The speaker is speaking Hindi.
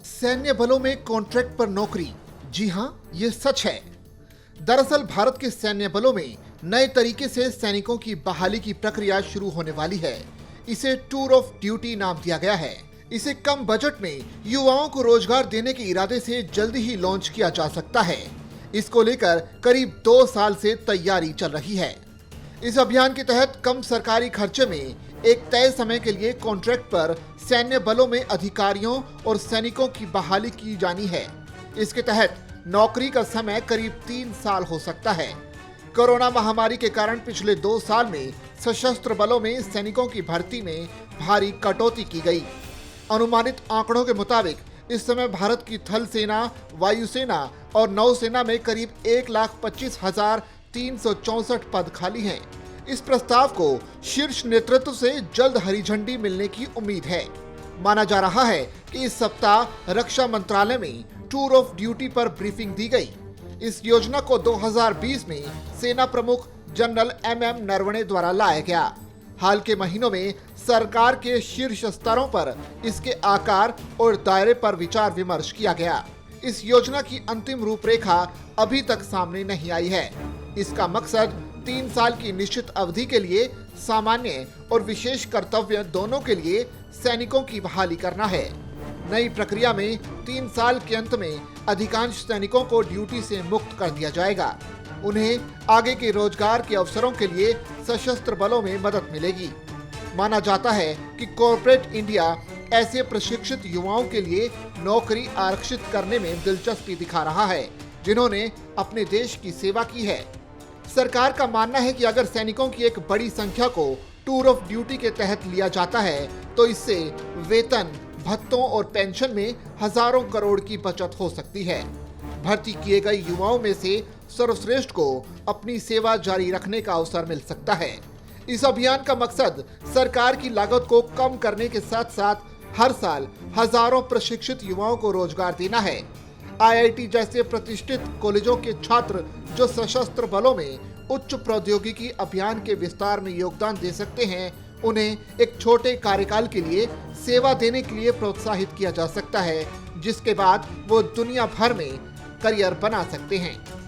सैन्य बलों में कॉन्ट्रैक्ट पर नौकरी, जी हां, ये सच है। दरअसल भारत के सैन्य बलों में नए तरीके से सैनिकों की बहाली की प्रक्रिया शुरू होने वाली है। इसे टूर ऑफ ड्यूटी नाम दिया गया है। इसे कम बजट में युवाओं को रोजगार देने के इरादे से जल्दी ही लॉन्च किया जा सकता है। इसको लेकर करीब 2 साल से तैयारी चल रही है। इस अभियान के तहत कम सरकारी खर्चे में एक तय समय के लिए कॉन्ट्रैक्ट पर सैन्य बलों में अधिकारियों और सैनिकों की बहाली की जानी है। इसके तहत नौकरी का समय करीब 3 साल हो सकता है। कोरोना महामारी के कारण पिछले 2 साल में सशस्त्र बलों में सैनिकों की भर्ती में भारी कटौती की गई। अनुमानित आंकड़ों के मुताबिक इस समय भारत की थल सेना, वायुसेना और नौसेना में करीब 1,25,364 पद खाली हैं। इस प्रस्ताव को शीर्ष नेतृत्व से जल्द हरी झंडी मिलने की उम्मीद है। माना जा रहा है कि इस सप्ताह रक्षा मंत्रालय में टूर ऑफ ड्यूटी पर ब्रीफिंग दी गई। इस योजना को 2020 में सेना प्रमुख जनरल MM नरवणे द्वारा लाया गया। हाल के महीनों में सरकार के शीर्ष स्तरों पर इसके आकार और दायरे पर विचार विमर्श किया गया। इस योजना की अंतिम रूपरेखा अभी तक सामने नहीं आई है। इसका मकसद 3 साल की निश्चित अवधि के लिए सामान्य और विशेष कर्तव्य दोनों के लिए सैनिकों की बहाली करना है। नई प्रक्रिया में 3 साल के अंत में अधिकांश सैनिकों को ड्यूटी से मुक्त कर दिया जाएगा। उन्हें आगे के रोजगार के अवसरों के लिए सशस्त्र बलों में मदद मिलेगी। माना जाता है कि कॉर्पोरेट इंडिया ऐसे प्रशिक्षित युवाओं के लिए नौकरी आरक्षित करने में दिलचस्पी दिखा रहा है, जिन्होंने अपने देश की सेवा की है। सरकार का मानना है कि अगर सैनिकों की एक बड़ी संख्या को टूर ऑफ ड्यूटी के तहत लिया जाता है तो इससे वेतन, भत्तों और पेंशन में हजारों करोड़ की बचत हो सकती है। भर्ती किए गए युवाओं में से सर्वश्रेष्ठ को अपनी सेवा जारी रखने का अवसर मिल सकता है। इस अभियान का मकसद सरकार की लागत को कम करने के साथ साथ हर साल हजारों प्रशिक्षित युवाओं को रोजगार देना है। IIT जैसे प्रतिष्ठित कॉलेजों के छात्र जो सशस्त्र बलों में उच्च प्रौद्योगिकी अभियान के विस्तार में योगदान दे सकते हैं, उन्हें एक छोटे कार्यकाल के लिए सेवा देने के लिए प्रोत्साहित किया जा सकता है, जिसके बाद वो दुनिया भर में करियर बना सकते हैं।